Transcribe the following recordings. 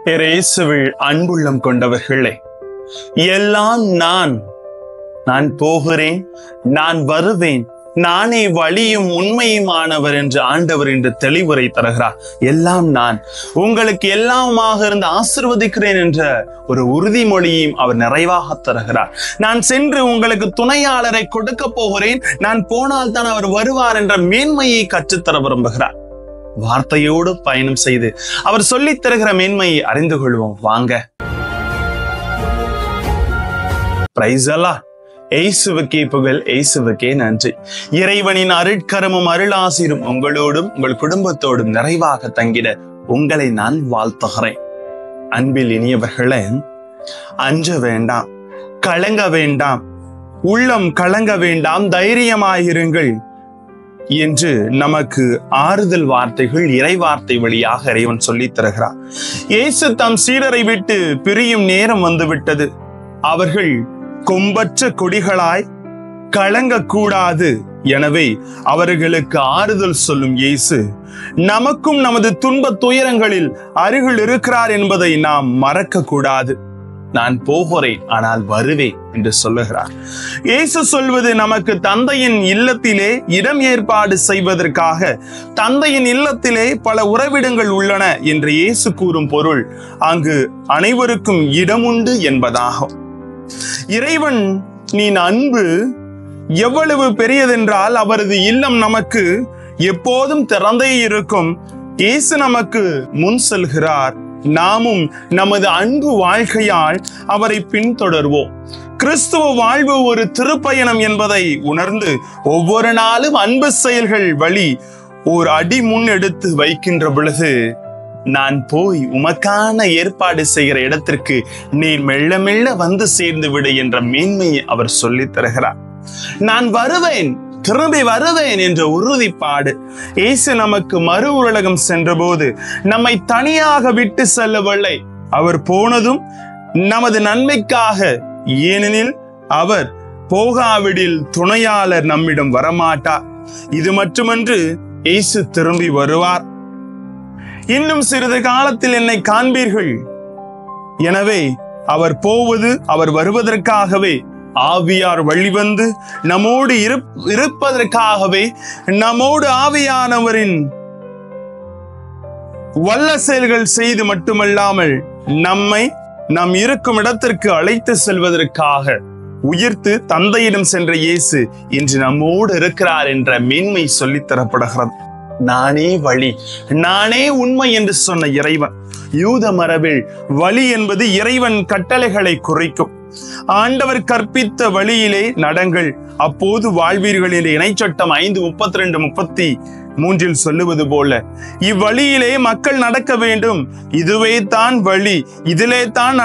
இயேசுவில் அன்புள்ளம் கொண்டவர்களே, எல்லாம் நான் போகிறேன், நான் வருவேன், நானே வழியும் உண்மையுமானவர் என்று ஆண்டவர் என்று தெளிவுரை தருகிறார். எல்லாம் நான் உங்களுக்கு எல்லாமாக இருந்து ஆசீர்வதிக்கிறேன் என்ற ஒரு உறுதிமொழியையும் அவர் நிறைவாக தருகிறார். நான் சென்று உங்களுக்கு துணையாளரை கொடுக்க போகிறேன், நான் போனால் தான் அவர் வருவார் என்ற மேன்மையை கற்றுத்தர விரும்புகிறார். வார்த்தையோடு பயணம் செய்து அவர் சொல்லித் தருகிற மேன்மையை அறிந்து கொள்வோம் வாங்க. பிரைஸ் அல்லாஹ். இயேசுவுக்கே புகழ், இயேசுவுக்கே நன்றி. இறைவனின் அருட்கரமும் அருளாசிரும் உங்களோடும் உங்கள் குடும்பத்தோடும் நிறைவாக தங்கிட உங்களை நான் வாழ்த்துகிறேன். அன்பில் இனியவர்களே, அஞ்ச வேண்டாம், கலங்க வேண்டாம், உள்ளம் கலங்க வேண்டாம், தைரியமாயிருங்கள் என்று நமக்கு ஆறுதல் வார்த்தைகள் இறை வார்த்தை வழியாக இறைவன் சொல்லித் தருகிறார். இயேசு தம் சீடரை விட்டு பிரியும் நேரம் வந்துவிட்டது. அவர்கள் கொம்பற்ற கொடிகளாய் கலங்கக்கூடாது. எனவே அவர்களுக்கு ஆறுதல் சொல்லும் இயேசு நமக்கும் நமது துன்ப துயரங்களில் அருகில் இருக்கிறார் என்பதை நாம் மறக்க கூடாது. நான் போகிறேன், ஆனால் வருவேன் என்று சொல்லுகிறார். இயேசு சொல்வது நமக்கு தந்தையின் இல்லத்திலே இடம் ஏற்பாடு செய்வதற்காக தந்தையின் இல்லத்திலே பல உறைவிடங்கள் உள்ளன என்று இயேசு கூறும் பொருள் அங்கு அனைவருக்கும் இடமுண்டு என்பதாகும். இறைவன் நீ அன்பு எவ்வளவு பெரியதென்றால் அவரது இல்லம் நமக்கு எப்போதும் திறந்தே இருக்கும். இயேசு நமக்கு முன் செல்கிறார். நாமும் நமது அன்பு வாழ்க்கையால் அவரை பின்தொடர்வோம். கிறிஸ்துவ வாழ்வு ஒரு திருப்பயணம் என்பதை உணர்ந்து ஒவ்வொரு நாளும் அன்பு செயல்கள் வழி ஒரு அடி முன் எடுத்து வைக்கின்ற பொழுது, நான் போய் உமக்கான ஏற்பாடு செய்கிற இடத்திற்கு நீர் மெல்ல மெல்ல வந்து சேர்ந்து விடு என்ற மேன்மையை அவர் சொல்லித் தருகிறார். நான் வருவேன், திரும்பி வருவேன் என்ற உறுதிப்பாடு. இயேசு நமக்கு மறு உலகம் சென்ற போது நம்மை தனியாக விட்டு செல்லவில்லை. அவர் போனதும் நமது நன்மைக்காக. ஏனெனில் அவர் போகாவிடில் துணையாளர் நம்மிடம் வரமாட்டார். இது மட்டுமன்று, இயேசு திரும்பி வருவார். இன்னும் சிறிது காலத்தில் என்னை காண்பீர்கள். எனவே அவர் போவது அவர் வருவதற்காகவே. ஆவியார் வழிவந்து நம்மோடு இருப்பதற்காகவே. நம்மோடு ஆவியானவரின் வல்ல செயல்கள் செய்து மட்டுமல்லாமல் நம்மை நாம் இருக்கும் இடத்திற்கு அழைத்து செல்வதற்காக உயிர்த்து தந்தையிடம் சென்ற இயேசு இன்று நம்மோடு இருக்கிறார் என்ற மேன்மை சொல்லித் தரப்படுகிறது. நானே வழி, நானே உண்மை என்று சொன்ன இறைவன். யூத மரபில் வழி என்பது இறைவன் கட்டளைகளை குறிக்கும். ஆண்டவர் கற்பித்த வழியிலே நடங்கள், அப்போது வாழ்வீர்கள் என்று இணைச்சட்டம் 5:32-33 சொல்லுவது போல இவ்வழியிலே மக்கள் நடக்க வேண்டும். இதுவே தான் வழி, இதிலே தான்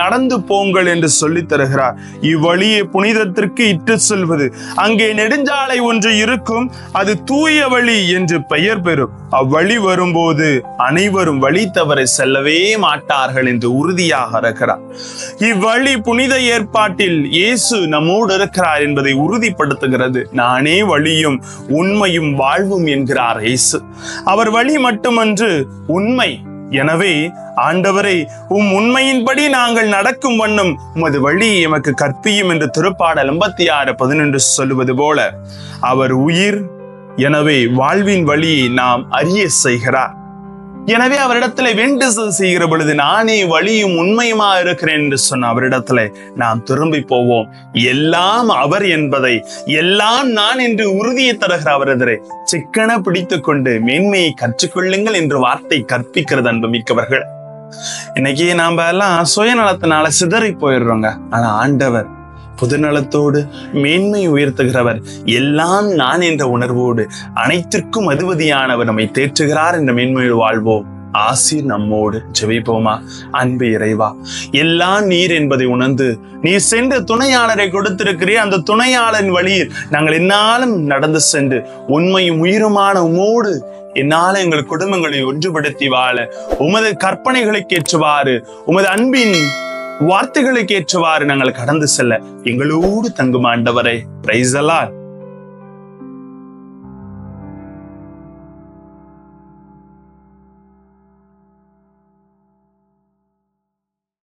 நடந்து போங்கள் என்று சொல்லித் தருகிறார். இவ்வழியை புனிதத்திற்கு இட்டு செல்வது. அங்கே நெடுஞ்சாலை ஒன்று இருக்கும், அது தூய வழி என்று பெயர் பெறும். அவ்வழி வரும்போது அனைவரும் வழி தவற செல்லவே மாட்டார்கள் என்று உறுதியாக இருக்கிறார். இவ்வழி புனித ஏற்பாட்டில் இயேசு நம்மோடு இருக்கிறார் என்பதை உறுதிப்படுத்துகிறது. நானே வழியும் உண்மையும் வாழ்வும் என்கிறார் இயேசு. அவர் வழி மட்டுமன்று, உண்மை. எனவே ஆண்டவரை உம் உண்மையின்படி நாங்கள் நடக்கும் வண்ணம் உமது வழி எமக்கு கற்பியும் என்று திருப்பாடல் 86:11 சொல்லுவது போல அவர் உயிர். எனவே வாழ்வின் வழியை நாம் அறிய செய்கிறார். எனவே அவரிடத்துல வேண்டுதல் செய்கிற பொழுது நானே வழியும் உண்மையுமா இருக்கிறேன் என்று சொன்ன அவரிடத்துல நாம் திரும்பி போவோம். எல்லாம் அவர் என்பதை, எல்லாம் நான் என்று உறுதியை தருகிற அவரதரை சிக்கன பிடித்துக் கொண்டு மேன்மையை கற்றுக்கொள்ளுங்கள் என்று வார்த்தை கற்பிக்கிறது. அன்பு மிக்கவர்கள், இன்னைக்கு நாம எல்லாம் சுயநலத்தினால சிதறி போயிடுறோங்க. ஆனா ஆண்டவர் புதுநலத்தோடு மேன்மை உயர்த்துகிறவர். எல்லாம் நான் என்ற உணர்வோடு அனைத்திற்கும் அதிபதியானவர் நம்மை தேற்றுகிறார் என்ற மேன்மையோடு வாழ்வோம். ஆசீர் நம்மோடு. ஜெபிப்போமா. அன்பு இறைவா, எல்லாம் நீர் என்பதை உணர்ந்து நீர் சென்ற துணையாளரை கொடுத்திருக்கிறீர். அந்த துணையாளரின் வழியில் நாங்கள் என்னாலும் நடந்து சென்று உண்மையும் உயிருமான உமோடு என்னால எங்கள் குடும்பங்களை ஒன்றுபடுத்தி வாழ உமது கற்பனைகளுக்கு ஏற்றுவாறு, உமது அன்பின் வார்த்தைகளுக்கு ஏற்றவாறு நாங்கள் கடந்து செல்ல எங்களோடு தங்கும் ஆண்டவரே. பிரைஸ் அல்லாஹ்.